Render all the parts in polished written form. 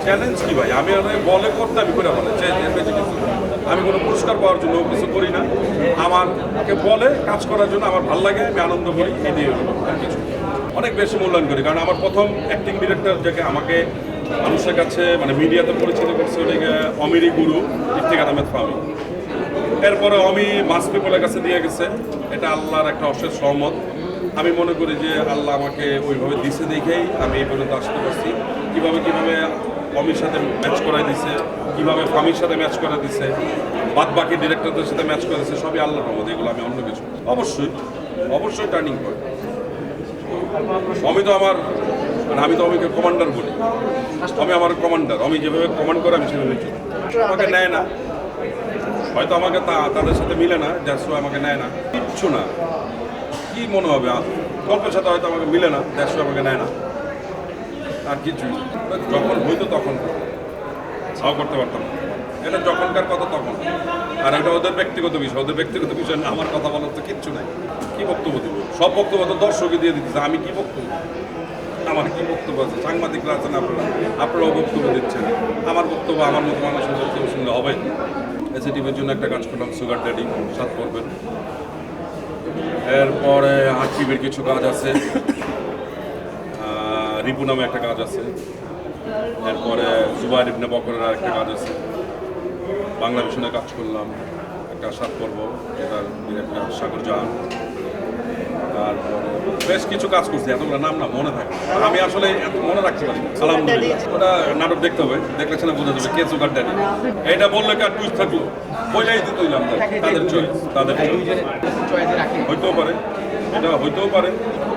Challenge কি ভাই, আমি বলে করতে আমি করে বলে আমি কোনো পুরস্কার পাওয়ার জন্য কিছু করি না। আমাকে বলে কাজ করার জন্য আমার ভালো লাগে, আমি আনন্দ করি, এই দিয়ে আর কিছু অনেক বেশি মূল্যায়ন করি। কারণ আমার প্রথম অ্যাক্টিং ডিরেক্টর যাকে আমাকে মানুষের কাছে মানে মিডিয়াতে পরিচিত করছে ওটাকে অমিরি গুরু ইফতিখার আহমেদ ফাহমি। এরপরে আমি মাস পিপলের কাছে দিয়ে গেছে, এটা আল্লাহর একটা অশেষ সহমত। আমি মনে করি যে আল্লাহ আমাকে ওইভাবে দিছে দেখেই আমি এই পর্যন্ত আসতে পারছি। কীভাবে অমির সাথে ম্যাচ করাই দিছে, কীভাবে ফামির সাথে ম্যাচ করে দিছে, বাদ বাকি ডিরেক্টরদের সাথে ম্যাচ করে দিছে, সবই আল্লাহর রহমত। এগুলো আমি অন্য কিছু অবশ্যই টার্নিং পয়েন্ট। আমি তো আমার মানে আমি তো অমিকে কমান্ডার বলি, আমি আমার কমান্ডার, আমি যেভাবে কমান্ড করে আমি সেভাবে চলি। আমাকে নেয় না, হয়তো আমাকে তাদের সাথে মিলে না, যার সময় আমাকে নেয় না, কিচ্ছু না। কি মনে হবে গল্পের সাথে হয়তো আমাকে মিলে না, যার সময় আমাকে নেয় না, আর কিছু যখন হইতো তখন করতে পারতাম না। এটা যখনকার কথা তখন, আর এটা ওদের ব্যক্তিগত বিষয় না। আমার কথা বলার তো কিচ্ছু নাই। কি বক্তব্য দিব? সব বক্তব্য তো দর্শকই দিয়ে দিতেছে, আমি কি বক্তব্য, আমার কি বক্তব্য আছে? সাংবাদিকরা আছেন, আপনারাও বক্তব্য দিচ্ছেন। আমার বক্তব্য আমার মতো মানুষের বক্তব্য শুনলে হবে। এসিটিভির জন্য একটা কাজ করলাম, সুগার ড্যাডি 7 পর্বের। এরপরে আর্টিভির কিছু কাজ আছে, রিপু নামে একটা কাজ আছে। এরপরে জুবাইর ইবনে বকরের একটা কাজ আছে। বাংলা মিশনে কাজ করলাম একটা 7 পর্ব, যেটার একটা সাগর জাহান। তারপরে বেশ কিছু কাজ করছি, এতগুলো নাম না মনে থাকে, আমি আসলে এত মনে রাখতে পারি না। আলহামদুলিল্লাহ, ওটা নাটক দেখতে হবে, দেখলে সেটা বোঝা যাবে কে সুগার ড্যাডি। এটা বললে কার টুইস্ট থাকলো, বইলাই দিতে হইলাম তাদের চয়েস, হইতেও পারে, এটা হইতেও পারে।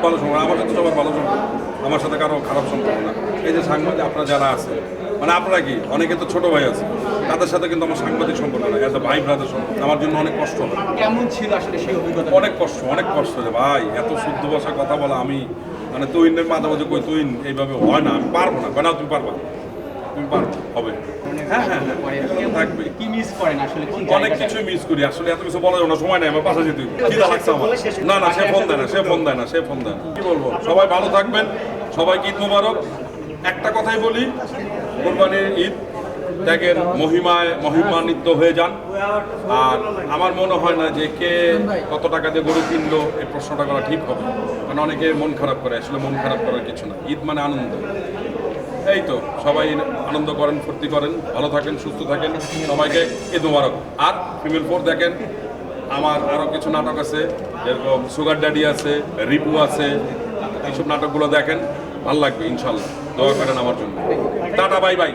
ভালো সম্পর্ক আমার সাথে, সবার ভালো সম্পর্ক, আমার সাথে কারো খারাপ সম্পর্ক না। এই যে সাংবাদিক আপনারা যারা আছে, মানে আপনারা কি অনেকে তো ছোট ভাই আছে, তাদের সাথে কিন্তু আমার সাংবাদিক সম্পর্ক না, এজ এ ভাই ব্রাদার সম্পর্ক। আমার জন্য অনেক কষ্ট হয়। কেমন ছিল আসলে সেই অভিজ্ঞতা? অনেক কষ্ট যে ভাই এত শুদ্ধ ভাষায় কথা বলা, আমি মানে তুইনের মাঝে মাঝে কই তুই এইভাবে হয় না, আমি পারবো না। না তুমি পারবা, হবে। হ্যাঁ থাকবে। কি মিস করেন আসলে? অনেক কিছুই মিস করি আসলে, এত কিছু বলা যাবে না, সময় নেই আমার পাশে যেতে। লাগছে আমার না সে ফোন দেয় না। কি বলবো, সবাই ভালো থাকবেন, সবাইকে ঈদ মোবারক। একটা কথাই বলি, কোরবানির ঈদ ত্যাগের মহিমান্বিত হয়ে যান। আর আমার মনে হয় না যে কে কত টাকা দিয়ে গরু কিনলো এই প্রশ্নটা করা ঠিক হবে, কারণ অনেকে মন খারাপ করে। আসলে মন খারাপ করার কিছু না, ঈদ মানে আনন্দ। এই তো সবাই আনন্দ করেন, ফুর্তি করেন, ভালো থাকেন, সুস্থ থাকেন, সবাইকে ঈদ মোবারক। আর ফিমেল 4 দেখেন, আমার আরও কিছু নাটক আছে, যেরকম সুগার ড্যাডি আছে, রিপু আছে, এইসব নাটকগুলো দেখেন, ভালো লাগবে ইনশাল্লাহ। দোয়া করেন আমার জন্য। Tata, bye bye.